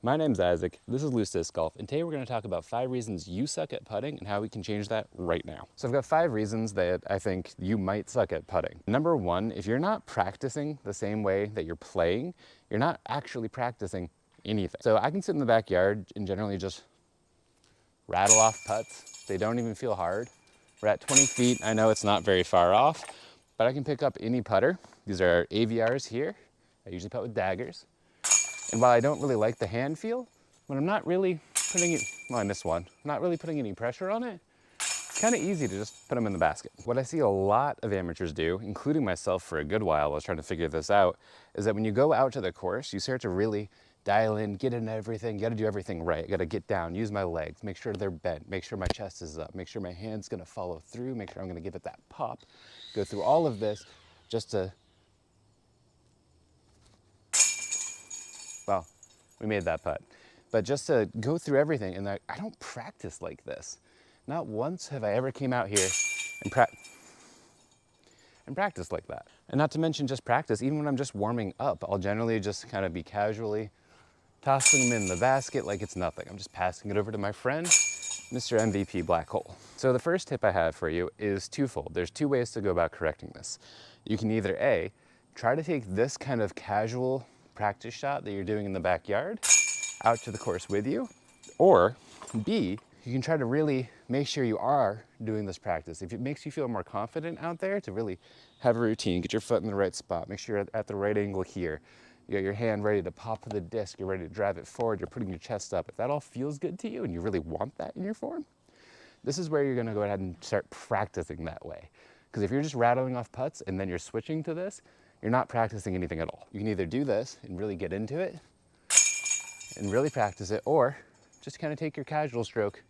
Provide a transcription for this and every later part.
My name's Isaac, this is Luce Disc Golf, and today we're going to talk about 5 reasons you suck at putting and how we can change that right now. So I've got 5 reasons that I think you might suck at putting. Number 1, if you're not practicing the same way that you're playing, you're not actually practicing anything. So I can sit in the backyard and generally just rattle off putts. They don't even feel hard. We're at 20 feet, I know it's not very far off, but I can pick up any putter. These are AVRs here. I usually putt with daggers. And while I don't really like the hand feel, when I'm not really putting it, well, I missed one, not really putting any pressure on it, it's kind of easy to just put them in the basket. What I see a lot of amateurs do, including myself for a good while, I was trying to figure this out, is that when you go out to the course, you start to really dial in, get into everything, you gotta do everything right. You gotta get down, use my legs, make sure they're bent, make sure my chest is up, make sure my hand's gonna follow through, make sure I'm gonna give it that pop. Go through all of this just to, well, we made that putt. But just to go through everything, and I don't practice like this. Not once have I ever came out here and practiced like that. And not to mention just practice, even when I'm just warming up, I'll generally just kind of be casually tossing them in the basket like it's nothing. I'm just passing it over to my friend, Mr. MVP Black Hole. So the first tip I have for you is twofold. There's 2 ways to go about correcting this. You can either A, try to take this kind of casual practice shot that you're doing in the backyard out to the course with you, or B, you can try to really make sure you are doing this practice. If it makes you feel more confident out there, to really have a routine, get your foot in the right spot, make sure you're at the right angle here, you got your hand ready to pop the disc, you're ready to drive it forward, you're putting your chest up. If that all feels good to you and you really want that in your form, this is where you're gonna go ahead and start practicing that way. Because if you're just rattling off putts and then you're switching to this, you're not practicing anything at all. You can either do this and really get into it and really practice it, or just kind of take your casual stroke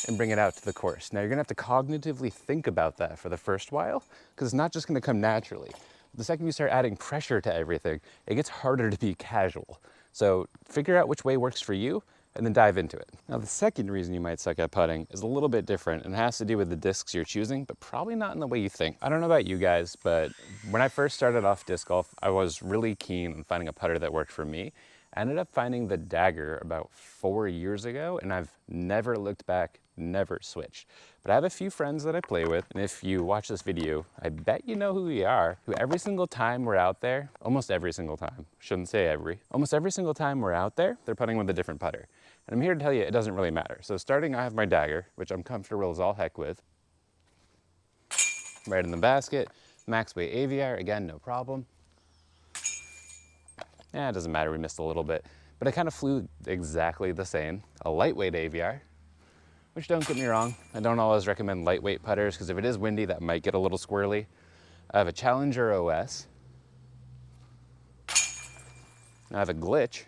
and bring it out to the course. Now you're gonna have to cognitively think about that for the first while, because it's not just gonna come naturally. The second you start adding pressure to everything, it gets harder to be casual. So figure out which way works for you and then dive into it. Now the second reason you might suck at putting is a little bit different and has to do with the discs you're choosing, but probably not in the way you think. I don't know about you guys, but when I first started off disc golf, I was really keen on finding a putter that worked for me. I ended up finding the dagger about 4 years ago, and I've never looked back, never switched. But I have a few friends that I play with, and if you watch this video, I bet you know who we are, who every single time we're out there, almost every single time, shouldn't say every, almost every single time we're out there, they're putting with a different putter. And I'm here to tell you it doesn't really matter. So starting, I have my dagger, which I'm comfortable as all heck with. Right in the basket, max weight AVR, again, no problem. It doesn't matter, we missed a little bit, but I kind of flew exactly the same. A lightweight AVR, which don't get me wrong, I don't always recommend lightweight putters because if it is windy, that might get a little squirrely. I have a Challenger OS. I have a Glitch.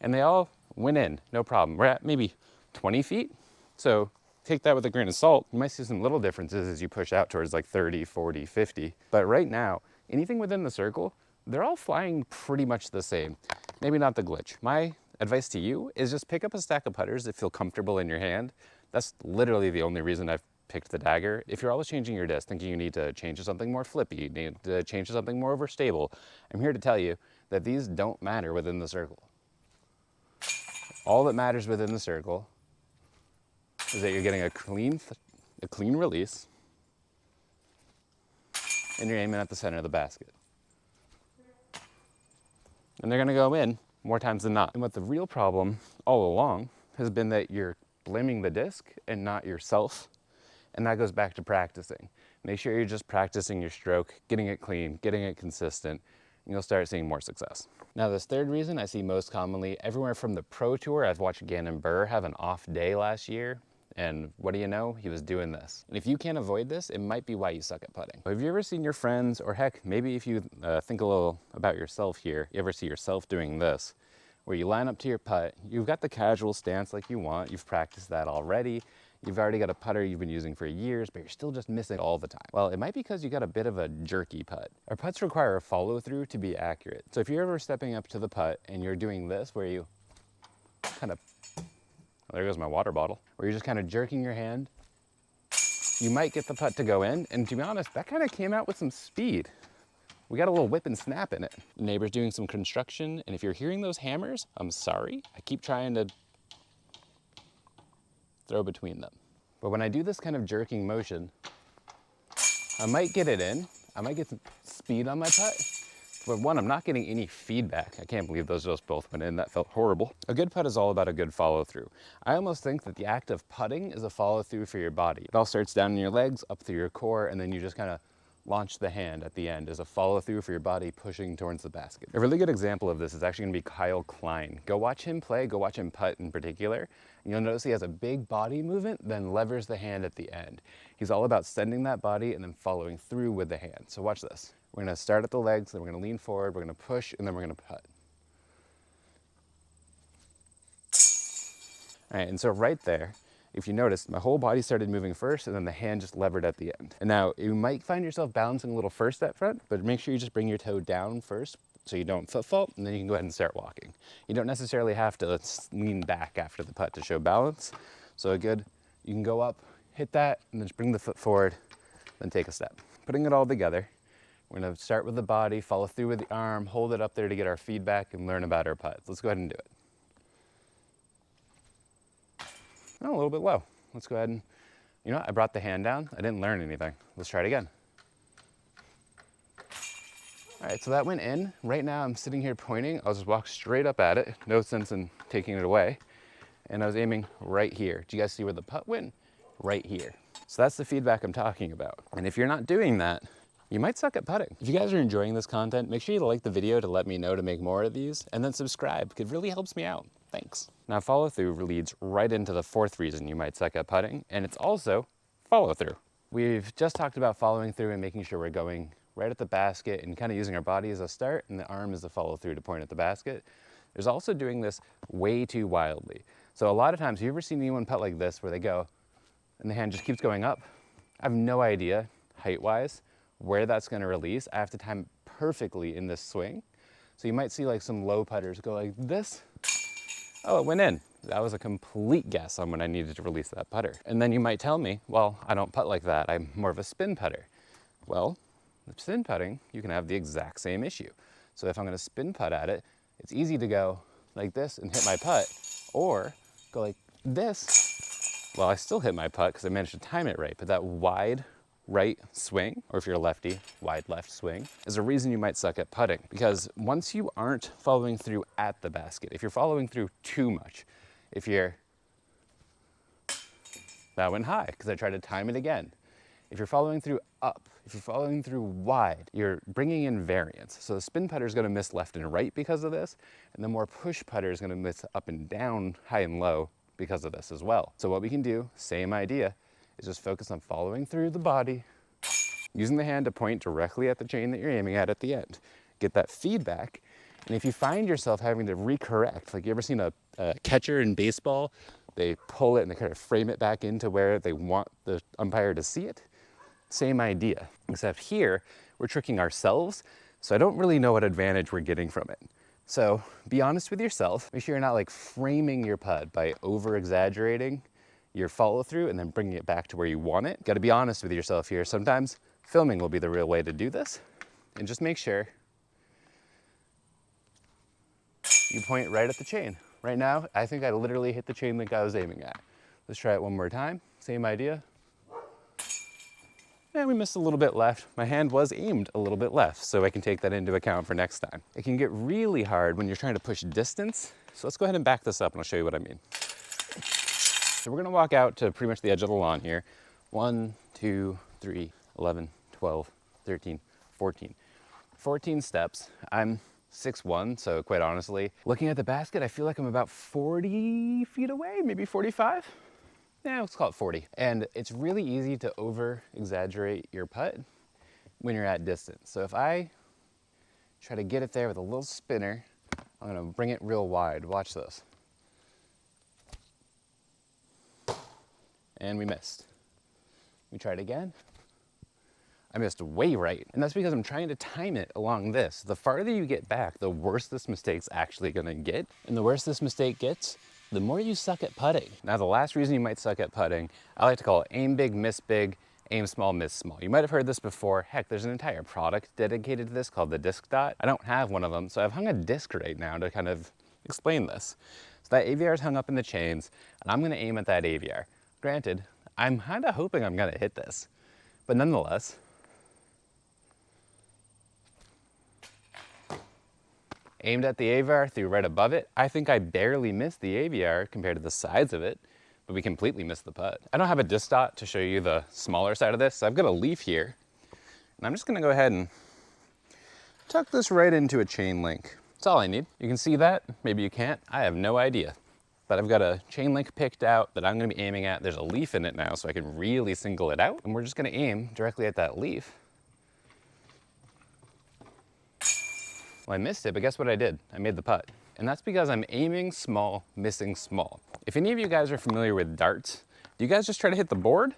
And they all went in, no problem. We're at maybe 20 feet, so take that with a grain of salt. You might see some little differences as you push out towards like 30, 40, 50. But right now, anything within the circle, they're all flying pretty much the same. Maybe not the Glitch. My advice to you is just pick up a stack of putters that feel comfortable in your hand. That's literally the only reason I've picked the dagger. If you're always changing your disc, thinking you need to change to something more flippy, you need to change to something more overstable, I'm here to tell you that these don't matter within the circle. All that matters within the circle is that you're getting a clean release and you're aiming at the center of the basket. And they're gonna go in more times than not. And what the real problem all along has been that you're blaming the disc and not yourself. And that goes back to practicing. Make sure you're just practicing your stroke, getting it clean, getting it consistent, and you'll start seeing more success. Now this third reason I see most commonly everywhere from the Pro Tour. I've watched Gannon Buhr have an off day last year, and what do you know? He was doing this. And if you can't avoid this, it might be why you suck at putting. Have you ever seen your friends, or heck, maybe if you think a little about yourself here, you ever see yourself doing this, where you line up to your putt, you've got the casual stance like you want, you've practiced that already, you've already got a putter you've been using for years, but you're still just missing all the time. Well, it might be because you got a bit of a jerky putt. Our putts require a follow through to be accurate. So if you're ever stepping up to the putt and you're doing this, where you kind of, there goes my water bottle, where you're just kind of jerking your hand, you might get the putt to go in. And to be honest, that kind of came out with some speed. we got a little whip and snap in it. The neighbor's doing some construction, and if you're hearing those hammers, I'm sorry. I keep trying to throw between them. But when I do this kind of jerking motion, I might get it in. I might get some speed on my putt. But one, I'm not getting any feedback. I can't believe those just both went in. That felt horrible. A good putt is all about a good follow through. I almost think that the act of putting is a follow through for your body. It all starts down in your legs, up through your core, and then you just kind of launch the hand at the end as a follow through for your body pushing towards the basket. A really good example of this is actually gonna be Kyle Klein. Go watch him play, go watch him putt in particular. And you'll notice he has a big body movement, then levers the hand at the end. He's all about sending that body and then following through with the hand. So watch this. We're gonna start at the legs, then we're gonna lean forward, we're gonna push, and then we're gonna putt. All right, and so right there, if you notice, my whole body started moving first and then the hand just levered at the end. And now you might find yourself balancing a little first at front, but make sure you just bring your toe down first so you don't foot fault, and then you can go ahead and start walking. You don't necessarily have to lean back after the putt to show balance. So you can go up, hit that, and then just bring the foot forward, then take a step. Putting it all together, we're gonna start with the body, follow through with the arm, hold it up there to get our feedback and learn about our putts. Let's go ahead and do it. Oh, a little bit low. Let's go ahead and, you know what? I brought the hand down. I didn't learn anything. Let's try it again. All right, so that went in. Right now I'm sitting here pointing. I'll just walk straight up at it. No sense in taking it away. And I was aiming right here. Do you guys see where the putt went? Right here. So that's the feedback I'm talking about. And if you're not doing that, you might suck at putting. If you guys are enjoying this content, make sure you like the video to let me know to make more of these, and then subscribe, because it really helps me out. Thanks. Now follow through leads right into the fourth reason you might suck at putting, and it's also follow through. We've just talked about following through and making sure we're going right at the basket and kind of using our body as a start and the arm as a follow through to point at the basket. There's also doing this way too wildly. So a lot of times, have you ever seen anyone putt like this where they go and the hand just keeps going up? I have no idea, height-wise, where that's gonna release. I have to time it perfectly in this swing. So you might see like some low putters go like this. Oh, it went in. That was a complete guess on when I needed to release that putter. And then you might tell me, well, I don't putt like that. I'm more of a spin putter. Well, with spin putting, you can have the exact same issue. So if I'm gonna spin putt at it, it's easy to go like this and hit my putt, or go like this. Well, I still hit my putt because I managed to time it right, but that wide right swing, or if you're a lefty, wide left swing, is a reason you might suck at putting. Because once you aren't following through at the basket, if you're following through too much, that went high because I tried to time it again. If you're following through up, if you're following through wide, you're bringing in variance. So the spin putter is going to miss left and right because of this, and the more push putter is going to miss up and down, high and low because of this as well. So what we can do, same idea, is just focus on following through the body, using the hand to point directly at the chain that you're aiming at the end. Get that feedback, and if you find yourself having to recorrect, like you ever seen a catcher in baseball, they pull it and they kind of frame it back into where they want the umpire to see it? Same idea, except here, we're tricking ourselves, so I don't really know what advantage we're getting from it. So be honest with yourself. Make sure you're not like framing your putt by over-exaggerating your follow through and then bringing it back to where you want it. Got to be honest with yourself here. Sometimes filming will be the real way to do this. And just make sure you point right at the chain. Right now, I think I literally hit the chain that I was aiming at. Let's try it one more time. Same idea. And we missed a little bit left. My hand was aimed a little bit left, so I can take that into account for next time. It can get really hard when you're trying to push distance. So let's go ahead and back this up and I'll show you what I mean. So we're gonna walk out to pretty much the edge of the lawn here. 1, 2, 3, 11, 12, 13, 14. 14 steps. I'm 6'1", so quite honestly, looking at the basket, I feel like I'm about 40 feet away, maybe 45. Yeah, let's call it 40. And it's really easy to over-exaggerate your putt when you're at distance. So if I try to get it there with a little spinner, I'm gonna bring it real wide. Watch this. And we missed. We tried again. I missed way right. And that's because I'm trying to time it along this. The farther you get back, the worse this mistake's actually gonna get. And the worse this mistake gets, the more you suck at putting. Now, the last reason you might suck at putting, I like to call it aim big, miss big, Aim small, miss small. You might have heard this before. Heck, there's an entire product dedicated to this called the disc dot. I don't have one of them, so I've hung a disc right now to kind of explain this. So that AVR is hung up in the chains, and I'm gonna aim at that AVR. Granted, I'm kind of hoping I'm gonna hit this, but nonetheless, aimed at the AVR, threw right above it. I think I barely missed the AVR compared to the sides of it, but we completely missed the putt. I don't have a disc dot to show you the smaller side of this, so I've got a leaf here, and I'm just gonna go ahead and tuck this right into a chain link. That's all I need. You can see that, maybe you can't, I have no idea. But I've got a chain link picked out that I'm gonna be aiming at. There's a leaf in it now, so I can really single it out, and we're just gonna aim directly at that leaf. Well, I missed it, but guess what I did? I made the putt. And that's because I'm aiming small, missing small. If any of you guys are familiar with darts, do you guys just try to hit the board?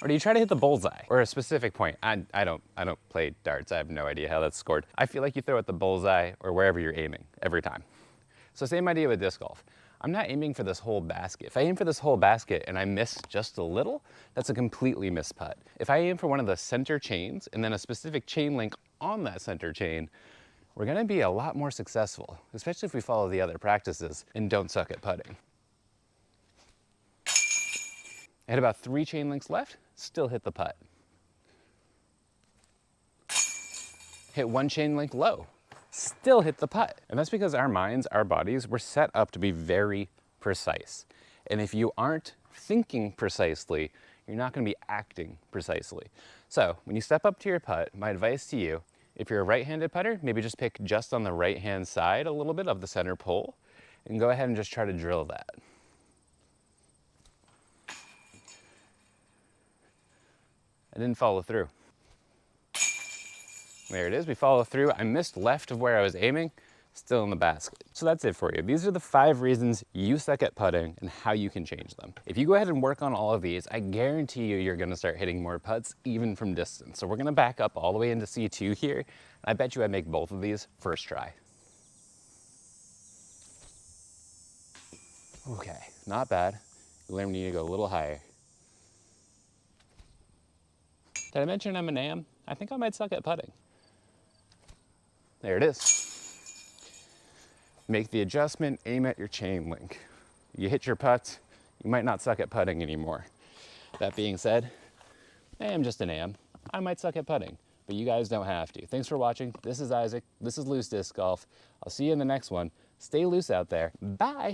Or do you try to hit the bullseye? Or a specific point? I don't play darts. I have no idea how that's scored. I feel like you throw at the bullseye or wherever you're aiming every time. So same idea with disc golf. I'm not aiming for this whole basket. If I aim for this whole basket and I miss just a little, that's a completely missed putt. If I aim for one of the center chains and then a specific chain link on that center chain, we're gonna be a lot more successful, especially if we follow the other practices and don't suck at putting. I had about 3 chain links left, still hit the putt. Hit 1 chain link low, still hit the putt. And that's because our minds, our bodies, were set up to be very precise. And if you aren't thinking precisely, you're not gonna be acting precisely. So when you step up to your putt, my advice to you, if you're a right-handed putter, maybe just pick just on the right-hand side a little bit of the center pole and go ahead and just try to drill that. I didn't follow through. There it is, we follow through. I missed left of where I was aiming, still in the basket. So that's it for you. These are the 5 reasons you suck at putting and how you can change them. If you go ahead and work on all of these, I guarantee you, you're gonna start hitting more putts even from distance. So we're gonna back up all the way into C2 here. And I bet you I make both of these first try. Okay, not bad. You learn we need to go a little higher. Did I mention I'm an AM? I think I might suck at putting. There it is. Make the adjustment, aim at your chain link. You hit your putts, you might not suck at putting anymore. That being said, I am just an AM. I might suck at putting, but you guys don't have to. Thanks for watching. This is Isaac. This is Luce Disc Golf. I'll see you in the next one. Stay loose out there. Bye.